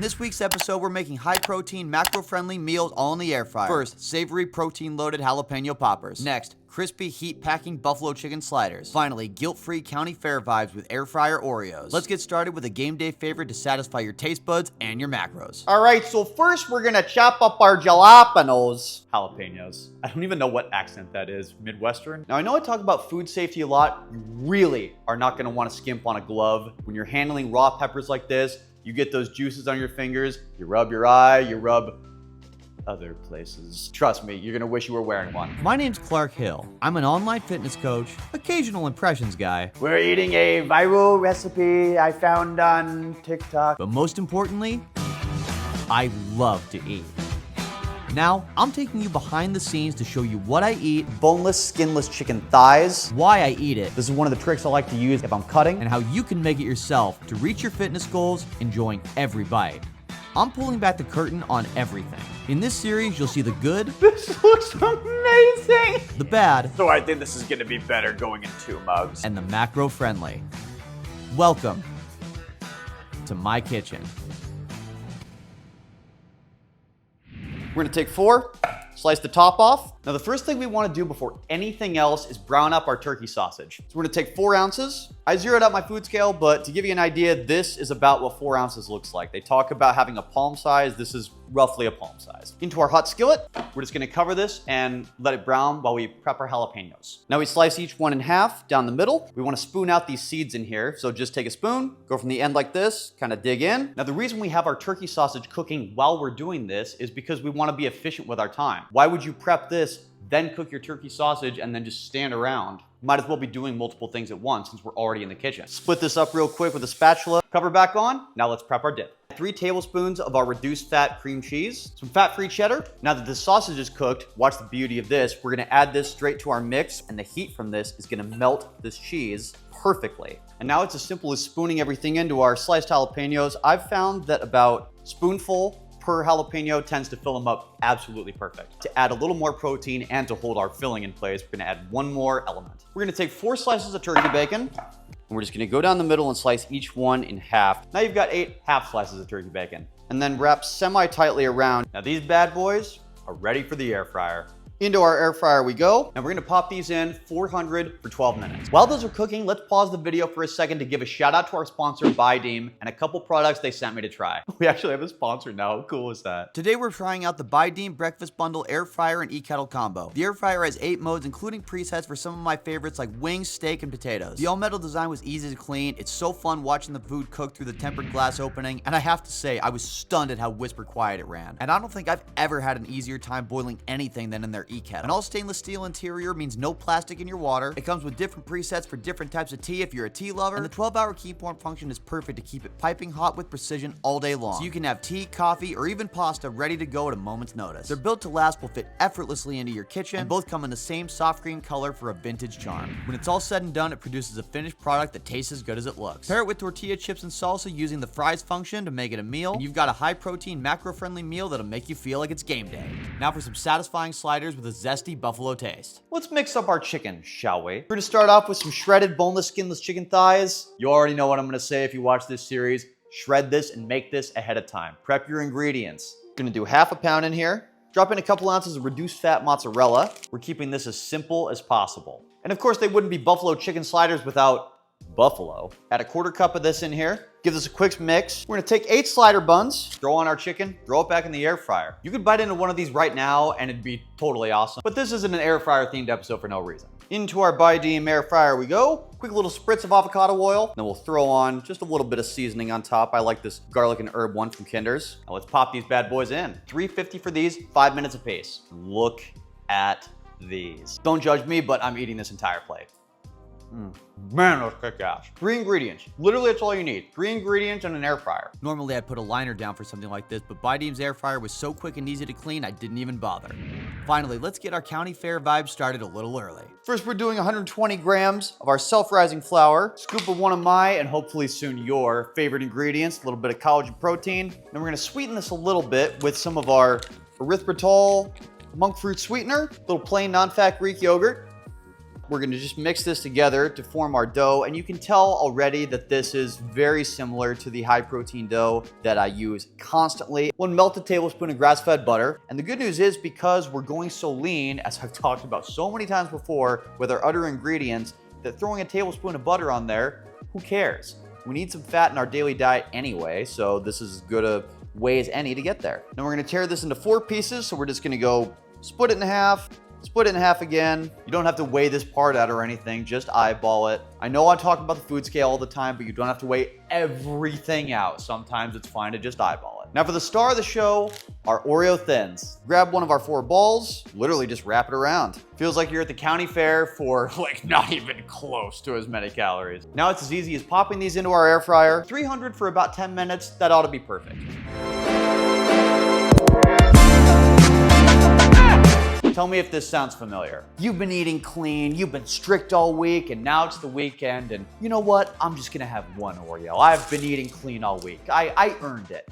this week's episode, we're making high-protein, macro-friendly meals all in the air fryer. First, savory, protein-loaded jalapeno poppers. Next, crispy, heat-packing buffalo chicken sliders. Finally, guilt-free county fair vibes with air fryer Oreos. Let's get started with a game day favorite to satisfy your taste buds and your macros. All right, so first we're gonna chop up our jalapenos. Jalapenos. I don't even know what accent that is. Midwestern? Now, I know I talk about food safety a lot. You really are not gonna wanna skimp on a glove. When you're handling raw peppers like this, you get those juices on your fingers, you rub your eye, you rub other places. Trust me, you're gonna wish you were wearing one. My name's Clark Hill. I'm an online fitness coach, occasional impressions guy, We're eating a viral recipe I found on TikTok. but most importantly, I love to eat. Now, I'm taking you behind the scenes to show you what I eat, Boneless, skinless chicken thighs. why I eat it, This is one of the tricks I like to use if I'm cutting. and how you can make it yourself to reach your fitness goals, enjoying every bite. I'm pulling back the curtain on everything. In this series, you'll see the good, This looks amazing. the bad, So I think this is gonna be better going in 2 mugs. and the macro-friendly. Welcome to my kitchen. We're gonna take 4, slice the top off. Now the first thing we wanna do before anything else is brown up our turkey sausage. So we're gonna take 4 ounces. I zeroed out my food scale, but to give you an idea, this is about what 4 ounces looks like. They talk about having a palm size. This is roughly a palm size. Into our hot skillet, we're just gonna cover this and let it brown while we prep our jalapenos. Now we slice each one in half down the middle. We wanna spoon out these seeds in here. So just take a spoon, go from the end like this, kind of dig in. Now the reason we have our turkey sausage cooking while we're doing this is because we wanna be efficient with our time. Why would you prep this, then cook your turkey sausage, and then just stand around? Might as well be doing multiple things at once since we're already in the kitchen. Split this up real quick with a spatula. Cover back on. Now let's prep our dip. 3 tablespoons of our reduced fat cream cheese, some fat-free cheddar. Now that the sausage is cooked, watch the beauty of this. We're gonna add this straight to our mix, and the heat from this is gonna melt this cheese perfectly. And now it's as simple as spooning everything into our sliced jalapenos. I've found that about spoonful per jalapeno tends to fill them up absolutely perfect. To add a little more protein and to hold our filling in place, we're gonna add one more element. We're gonna take 4 slices of turkey bacon, and we're just gonna go down the middle and slice each one in half. Now you've got 8 half slices of turkey bacon, and then wrap semi-tightly around. Now these bad boys are ready for the air fryer. Into our air fryer we go, and we're gonna pop these in 400 for 12 minutes. While those are cooking, let's pause the video for a second to give a shout out to our sponsor, Buydeem, and a couple products they sent me to try. We actually have a sponsor now. How cool is that? Today we're trying out the Buydeem Breakfast Bundle Air Fryer and Kettle combo. The air fryer has 8 modes, including presets for some of my favorites like wings, steak, and potatoes. The all-metal design was easy to clean. It's so fun watching the food cook through the tempered glass opening, and I have to say, I was stunned at how whisper quiet it ran. And I don't think I've ever had an easier time boiling anything than in their kettle. An all stainless steel interior means no plastic in your water. It comes with different presets for different types of tea if you're a tea lover, and the 12-hour keep warm function is perfect to keep it piping hot with precision all day long. So you can have tea, coffee, or even pasta ready to go at a moment's notice. They're built to last, will fit effortlessly into your kitchen, and both come in the same soft green color for a vintage charm. When it's all said and done, it produces a finished product that tastes as good as it looks. Pair it with tortilla chips and salsa using the fries function to make it a meal, and you've got a high-protein, macro-friendly meal that'll make you feel like it's game day. Now for some satisfying sliders with a zesty buffalo taste. Let's mix up our chicken, shall we? We're gonna start off with some shredded boneless, skinless chicken thighs. You already know what I'm gonna say if you watch this series. Shred this and make this ahead of time. Prep your ingredients. Gonna do half a pound in here. Drop in a couple ounces of reduced fat mozzarella. We're keeping this as simple as possible. And of course, they wouldn't be buffalo chicken sliders without buffalo. Add a 1/4 cup of this in here. Give this a quick mix. We're gonna take 8 slider buns, throw on our chicken, throw it back in the air fryer. You could bite into one of these right now and it'd be totally awesome. But this isn't an air fryer themed episode for no reason. Into our Buydeem air fryer we go. Quick little spritz of avocado oil. Then we'll throw on just a little bit of seasoning on top. I like this garlic and herb one from Kinder's. Now let's pop these bad boys in. 350 for these, 5 minutes apiece. Look at these. Don't judge me, but I'm eating this entire plate. Man, those kick ass. 3 ingredients. Literally, that's all you need. 3 ingredients and an air fryer. Normally I'd put a liner down for something like this, but Buydeem's air fryer was so quick and easy to clean, I didn't even bother. Finally, let's get our county fair vibe started a little early. First, we're doing 120 grams of our self-rising flour, scoop of one of my, and hopefully soon your, favorite ingredients, a little bit of collagen protein. Then we're gonna sweeten this a little bit with some of our erythritol monk fruit sweetener, little plain non-fat Greek yogurt, We're gonna just mix this together to form our dough, and you can tell already that this is very similar to the high protein dough that I use constantly. 1 melted tablespoon of grass-fed butter. And the good news is, because we're going so lean, as I've talked about so many times before with our other ingredients, that throwing a tablespoon of butter on there, who cares? We need some fat in our daily diet anyway, so this is as good a way as any to get there. Now we're gonna tear this into 4 pieces, so we're just gonna go split it in half, split it in half again. You don't have to weigh this part out or anything, just eyeball it. I know I talk about the food scale all the time, but you don't have to weigh everything out. Sometimes it's fine to just eyeball it. Now for the star of the show, our Oreo thins. Grab one of our 4 balls, literally just wrap it around. Feels like you're at the county fair for like not even close to as many calories. Now it's as easy as popping these into our air fryer. 300 for about 10 minutes, that ought to be perfect. Tell me if this sounds familiar. You've been eating clean, you've been strict all week, and now it's the weekend, and you know what? I'm just gonna have 1 Oreo. I've been eating clean all week. I earned it.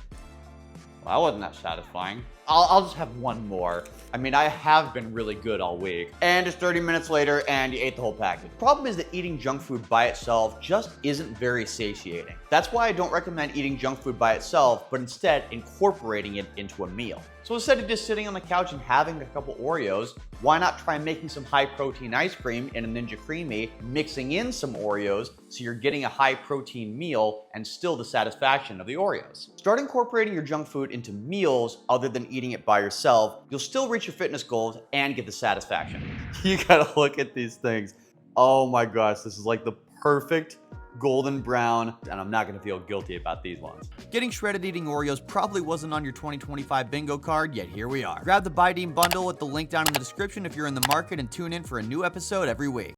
Well, that wasn't that satisfying. I'll just have 1 more. I mean, I have been really good all week. And it's 30 minutes later, and you ate the whole package. The problem is that eating junk food by itself just isn't very satiating. That's why I don't recommend eating junk food by itself, but instead incorporating it into a meal. So instead of just sitting on the couch and having a couple Oreos, why not try making some high protein ice cream in a Ninja Creamy, mixing in some Oreos so you're getting a high protein meal and still the satisfaction of the Oreos. Start incorporating your junk food into meals other than eating it by yourself. You'll still reach your fitness goals and get the satisfaction. You gotta look at these things. Oh my gosh, this is like the perfect golden brown, and I'm not gonna feel guilty about these ones. Getting shredded eating Oreos probably wasn't on your 2025 bingo card, yet here we are. Grab the Buydeem bundle with the link down in the description if you're in the market, and tune in for a new episode every week.